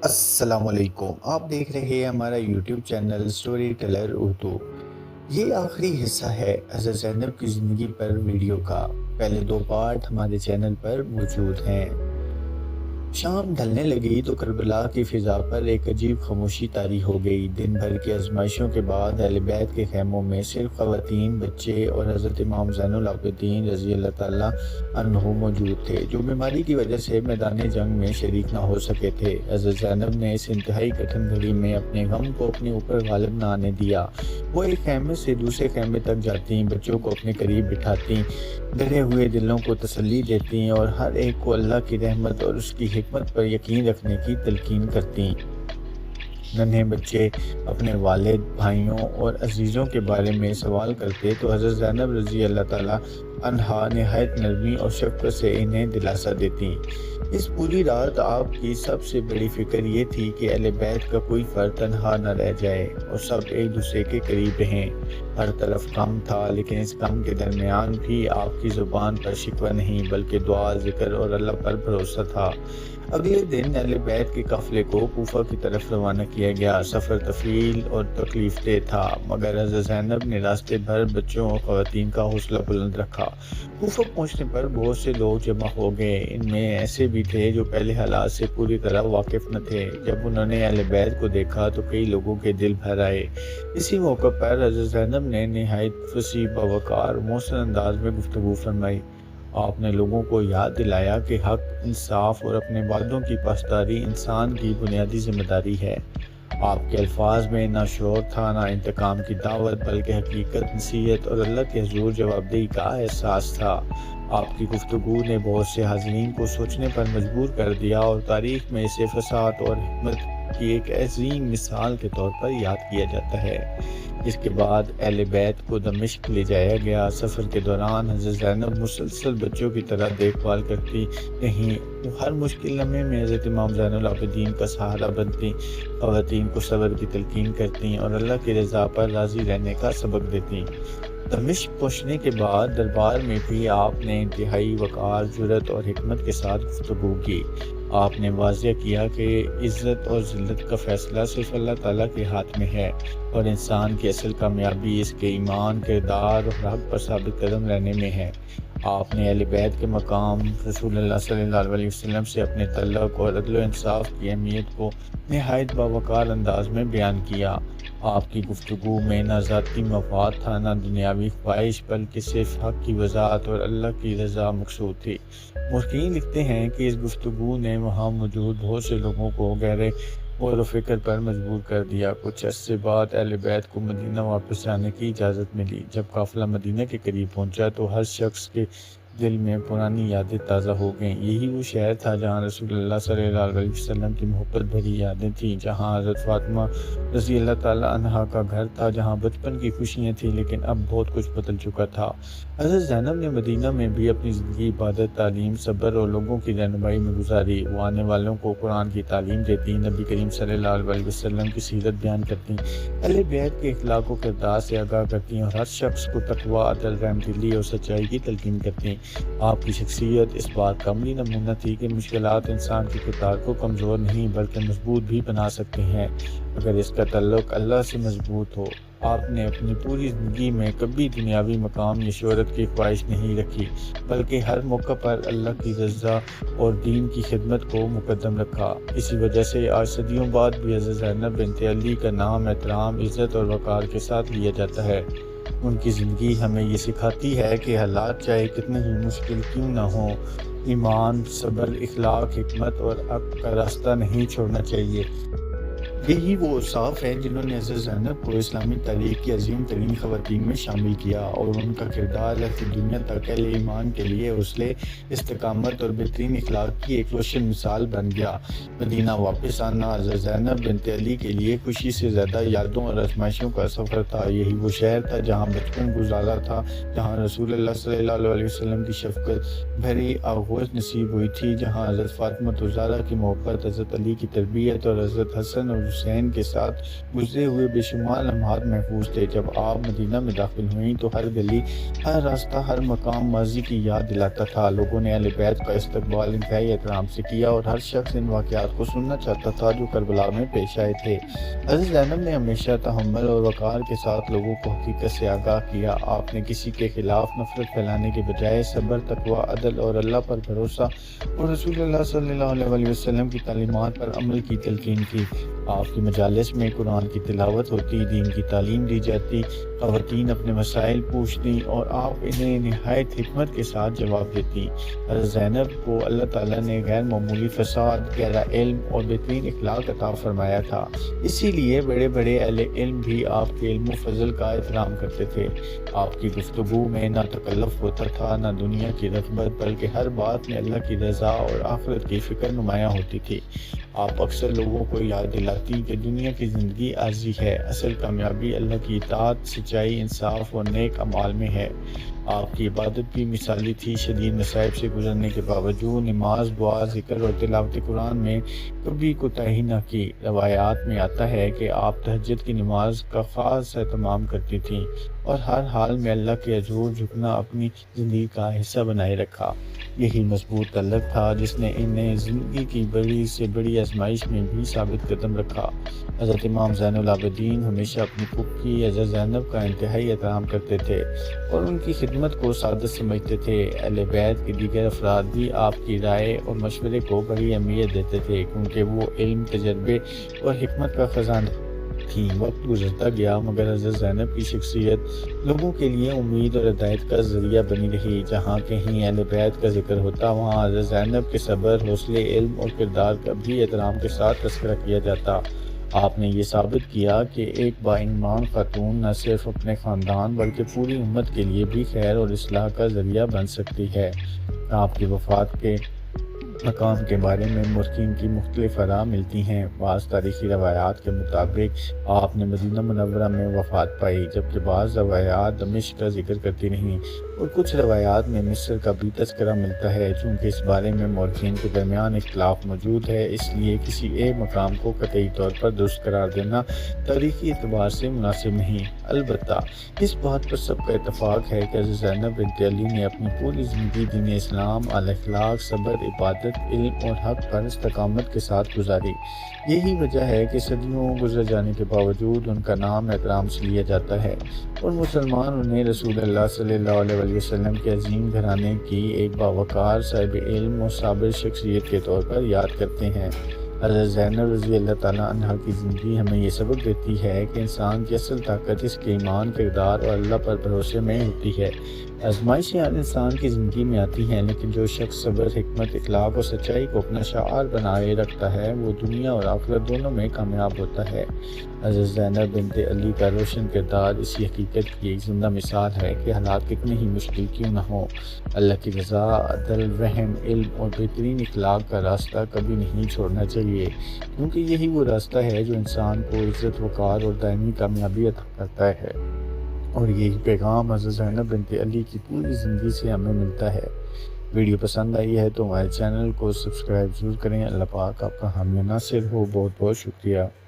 السلام علیکم، آپ دیکھ رہے ہیں ہمارا YouTube channel story teller Urdu. یہ آخری حصہ ہے حضرت زینب کی زندگی پر ویڈیو کا۔ پہلے دو پارٹ ہمارے چینل پر موجود ہیں۔ شام ڈھلنے لگی تو کربلا کی فضا پر ایک عجیب خاموشی طاری ہو گئی۔ دن بھر کی آزمائشوں کے بعد اہل بیت کے خیموں میں صرف خواتین، بچے اور حضرت امام زین العابدین رضی اللہ تعالیٰ عنہ موجود تھے، جو بیماری کی وجہ سے میدان جنگ میں شریک نہ ہو سکے تھے۔ حضرت زینب نے اس انتہائی کٹھن گھڑی میں اپنے غم کو اپنے اوپر غالب نہ آنے دیا۔ وہ ایک خیمے سے دوسرے خیمے تک جاتی، بچوں کو اپنے قریب بٹھاتی، ڈرے ہوئے دلوں کو تسلی دیتی اور ہر ایک کو اللہ کی رحمت اور اس کی حکمت پر یقین رکھنے کی تلقین کرتی۔ ننھے بچے اپنے والد، بھائیوں اور عزیزوں کے بارے میں سوال کرتے تو حضرت زینب رضی اللہ تعالیٰ عنہا نہایت نرمی اور شفقت سے انہیں دلاسا دیتی۔ اس پوری رات آپ کی سب سے بڑی فکر یہ تھی کہ اہل بیت کا کوئی فرد تنہا نہ رہ جائے اور سب ایک دوسرے کے قریب رہیں۔ ہر طرف غم تھا، لیکن اس غم کے درمیان بھی آپ کی زبان پر شکوہ نہیں بلکہ دعا، ذکر اور اللہ پر بھروسہ تھا۔ اگلے دن اہل بیت کے قافلے کو کوفہ کی طرف روانہ کیا گیا۔ سفر طویل اور تکلیف دہ تھا، مگر حضرت زینب نے راستے بھر بچوں اور خواتین کا حوصلہ بلند رکھا۔ کوفہ پہنچنے پر بہت سے لوگ جمع ہو گئے، ان میں ایسے بھی تھے جو پہلے حالات سے پوری طرح واقف نہ تھے۔ جب انہوں نے اہل بیت کو دیکھا تو کئی لوگوں کے دل بھر آئے۔ اسی موقع پر حضرت زینب نے نہایت فصیح، باوقار، محسن انداز میں گفتگو فرمائی۔ آپ نے لوگوں کو یاد دلایا کہ حق، انصاف اور اپنے وعدوں کی پاسداری انسان کی بنیادی ذمہ داری ہے۔ آپ کے الفاظ میں نہ شور تھا، نہ انتقام کی دعوت، بلکہ حقیقت، نصیحت اور اللہ کے حضور جوابدہی کا احساس تھا۔ آپ کی گفتگو نے بہت سے حاضرین کو سوچنے پر مجبور کر دیا اور تاریخ میں اسے فصاحت اور حکمت کی ایک عظیم مثال کے طور پر یاد کیا جاتا ہے۔ اس کے بعد اہل بیت کو دمشق لے جایا گیا۔ سفر کے دوران حضرت زینب مسلسل بچوں کی طرح دیکھ بھال کرتی رہیں۔ وہ ہر مشکل لمحے میں حضرت امام زین العابدین کا سہارا بنتی، خواتین کو صبر کی تلقین کرتی اور اللہ کی رضا پر راضی رہنے کا سبق دیتی۔ دمشق پہنچنے کے بعد دربار میں بھی آپ نے انتہائی وقار، جرأت اور حکمت کے ساتھ گفتگو کی۔ آپ نے واضح کیا کہ عزت اور ذلت کا فیصلہ صرف اللہ تعالیٰ کے ہاتھ میں ہے اور انسان کی اصل کامیابی اس کے ایمان، کردار اور حق پر ثابت قدم رہنے میں ہے۔ آپ نے اہل بیت کے مقام، رسول اللہ صلی اللہ علیہ وسلم سے اپنے تعلق اور عدل و انصاف کی اہمیت کو نہایت باوقار انداز میں بیان کیا۔ آپ کی گفتگو میں نہ ذاتی مفاد تھا، نہ دنیاوی خواہش، بلکہ صرف حق کی وضاحت اور اللہ کی رضا مقصود تھی۔ محققین لکھتے ہیں کہ اس گفتگو نے وہاں موجود بہت سے لوگوں کو گہرے غور و فکر پر مجبور کر دیا۔ کچھ عرصے بعد اہل بیت کو مدینہ واپس جانے کی اجازت ملی۔ جب قافلہ مدینہ کے قریب پہنچا تو ہر شخص کے دل میں پرانی یادیں تازہ ہو گئیں۔ یہی وہ شہر تھا جہاں رسول اللہ صلی اللہ علیہ وسلم کی محبت بھری یادیں تھیں، جہاں حضرت فاطمہ رضی اللہ تعالیٰ عنہا کا گھر تھا، جہاں بچپن کی خوشیاں تھیں، لیکن اب بہت کچھ بدل چکا تھا۔ حضرت زینب نے مدینہ میں بھی اپنی زندگی عبادت، تعلیم، صبر اور لوگوں کی رہنمائی میں گزاری۔ وہ آنے والوں کو قرآن کی تعلیم دیتی، نبی کریم صلی اللہ علیہ وسلم کی سیرت بیان کرتی، اہل بیت کے اخلاق و کردار سے آگاہ کرتی اور ہر شخص کو تقویٰ، عدل، رحمدلی اور سچائی کی تلقین کرتی۔ آپ کی شخصیت اس بات کا عملی نمونہ تھی کہ مشکلات انسان کے کردار کو کمزور نہیں بلکہ مضبوط بھی بنا سکتے ہیں، اگر اس کا تعلق اللہ سے مضبوط ہو۔ آپ نے اپنی پوری زندگی میں کبھی دنیاوی مقام یا شہرت کی خواہش نہیں رکھی، بلکہ ہر موقع پر اللہ کی رضا اور دین کی خدمت کو مقدم رکھا۔ اسی وجہ سے آج صدیوں بعد بھی حضرت زینب بنت علی کا نام احترام، عزت اور وقار کے ساتھ لیا جاتا ہے۔ ان کی زندگی ہمیں یہ سکھاتی ہے کہ حالات چاہے کتنے ہی مشکل کیوں نہ ہوں، ایمان، صبر، اخلاق، حکمت اور حق کا راستہ نہیں چھوڑنا چاہیے۔ یہی وہ اوصاف ہیں جنہوں نے حضرت زینب کو اسلامی تاریخ کی عظیم ترین خواتین میں شامل کیا اور ان کا کردار رہتی دنیا تک اہل ایمان کے لیے حوصلے، استقامت اور بہترین اخلاق کی ایک روشن مثال بن گیا۔ مدینہ واپس آنا حضرت زینب بنت علی کے لیے خوشی سے زیادہ یادوں اور آزمائشوں کا سفر تھا۔ یہی وہ شہر تھا جہاں بچپن گزارا تھا، جہاں رسول اللہ صلی اللہ علیہ وسلم کی شفقت بھری آغوش نصیب ہوئی تھی، جہاں حضرت فاطمہ الزہرا کی محبت، حضرت علی کی تربیت اور حضرت حسن اور حسین کے ساتھ گزرے ہوئے بے شمار لمحات محفوظ تھے۔ جب آپ مدینہ میں داخل ہوئیں تو ہر گلی، ہر راستہ، ہر مقام ماضی کی یاد دلاتا تھا۔ لوگوں نے اہل بیت کا استقبال انتہائی احترام سے کیا اور ہر شخص ان واقعات کو سننا چاہتا تھا جو کربلا میں پیش آئے تھے۔ حضرت زینب نے ہمیشہ تحمل اور وقار کے ساتھ لوگوں کو حقیقت سے آگاہ کیا۔ آپ نے کسی کے خلاف نفرت پھیلانے کے بجائے صبر، تقویٰ، عدل اور اللہ پر بھروسہ اور رسول اللہ صلی اللہ علیہ وسلم کی تعلیمات پر عمل کی تلقین کی۔ آپ کی مجالس میں قرآن کی تلاوت ہوتی، دین کی تعلیم دی جاتی، خواتین اپنے مسائل پوچھتی اور آپ انہیں نہایت حکمت کے ساتھ جواب دیتی۔ حضرت زینب کو اللہ تعالیٰ نے غیر معمولی فساد، گہرا علم اور بہترین اخلاق عطا فرمایا تھا۔ اسی لیے بڑے بڑے اہل علم بھی آپ کے علم و فضل کا احترام کرتے تھے۔ آپ کی گفتگو میں نہ تکلف ہوتا تھا، نہ دنیا کی رغبت، بلکہ ہر بات میں اللہ کی رضا اور آخرت کی فکر نمایاں ہوتی تھی۔ آپ اکثر لوگوں کو یاد دلاتی کہ دنیا کی زندگی عارضی ہے، اصل کامیابی اللہ کی اطاعت، سچائی، انصاف اور نیک اعمال میں ہے۔ آپ کی عبادت بھی مثالی تھی۔ شدید مصائب سے گزرنے کے باوجود نماز، دعا، ذکر اور تلاوت قرآن میں کبھی کوتاہی نہ کی۔ روایات میں آتا ہے کہ آپ تہجد کی نماز کا خاص اہتمام کرتی تھیں اور ہر حال میں اللہ کے حضور جھکنا اپنی زندگی کا حصہ بنائے رکھا۔ یہی مضبوط تعلق تھا جس نے انہیں زندگی کی بڑی سے بڑی آزمائش میں بھی ثابت قدم رکھا۔ حضرت امام زین العابدین ہمیشہ اپنی پھپھی حضرت زینب کا انتہائی احترام کرتے تھے اور ان کی خدمت کو سعادت سمجھتے تھے۔ اہل بیت کے دیگر افراد بھی آپ کی رائے اور مشورے کو بڑی اہمیت دیتے تھے کیونکہ وہ علم، تجربے اور حکمت کا خزانہ تھی۔ وقت گزرتا گیا مگر حضرت زینب کی شخصیت لوگوں کے لیے امید اور ہدایت کا ذریعہ بنی رہی۔ جہاں کہیں اہل بیت کا ذکر ہوتا وہاں حضرت زینب کے صبر، حوصلے، علم اور کردار کا بھی احترام کے ساتھ تذکرہ کیا جاتا۔ آپ نے یہ ثابت کیا کہ ایک با ایمان خاتون نہ صرف اپنے خاندان بلکہ پوری امت کے لیے بھی خیر اور اصلاح کا ذریعہ بن سکتی ہے۔ آپ کی وفات کے مقام کے بارے میں مورخین کی مختلف آراء ملتی ہیں۔ بعض تاریخی روایات کے مطابق آپ نے مدینہ منورہ میں وفات پائی، جبکہ بعض روایات دمشق کا ذکر کرتی رہیں اور کچھ روایات میں مصر کا بھی تذکرہ ملتا ہے۔ چونکہ اس بارے میں مورخین کے درمیان اختلاف موجود ہے، اس لیے کسی ایک مقام کو قطعی طور پر درست قرار دینا تاریخی اعتبار سے مناسب نہیں۔ البتہ اس بات پر سب کا اتفاق ہے کہ حضرت زینب بنت علی نے اپنی پوری زندگی دین اسلام، اعلی اخلاق، صبر، عبادت، علم اور حق پر استقامت کے ساتھ گزاری۔ یہی وجہ ہے کہ صدیوں گزر جانے کے باوجود ان کا نام احترام سے لیا جاتا ہے اور مسلمان انہیں رسول اللہ صلی اللہ علیہ وسلم کے عظیم گھرانے کی ایک باوقار، صاحب علم اور صابر شخصیت کے طور پر یاد کرتے ہیں۔ حضرت زینب رضی اللہ تعالیٰ عنہا کی زندگی ہمیں یہ سبق دیتی ہے کہ انسان کی اصل طاقت اس کے ایمان، کردار اور اللہ پر بھروسے میں ہوتی ہے۔ آزمائشیں ہر انسان کی زندگی میں آتی ہیں، لیکن جو شخص صبر، حکمت، اخلاق اور سچائی کو اپنا شعار بنائے رکھتا ہے وہ دنیا اور آخرت دونوں میں کامیاب ہوتا ہے۔ حضرت زینب بنت علی کا روشن کردار اسی حقیقت کی ایک زندہ مثال ہے کہ حالات کتنے ہی مشکل کیوں نہ ہوں، اللہ کی رضا، عدل، رحم، علم اور بہترین اخلاق کا راستہ کبھی نہیں چھوڑنا چاہیے، کیونکہ یہی وہ راستہ ہے جو انسان کو عزت، وقار اور دائمی کامیابی عطا کرتا ہے۔ اور یہی پیغام حضرت زینب بنت علی کی پوری زندگی سے ہمیں ملتا ہے۔ ویڈیو پسند آئی ہے تو ہمارے چینل کو سبسکرائب ضرور کریں۔ اللہ پاک آپ کا حامی و ناصر ہو۔ بہت بہت شکریہ۔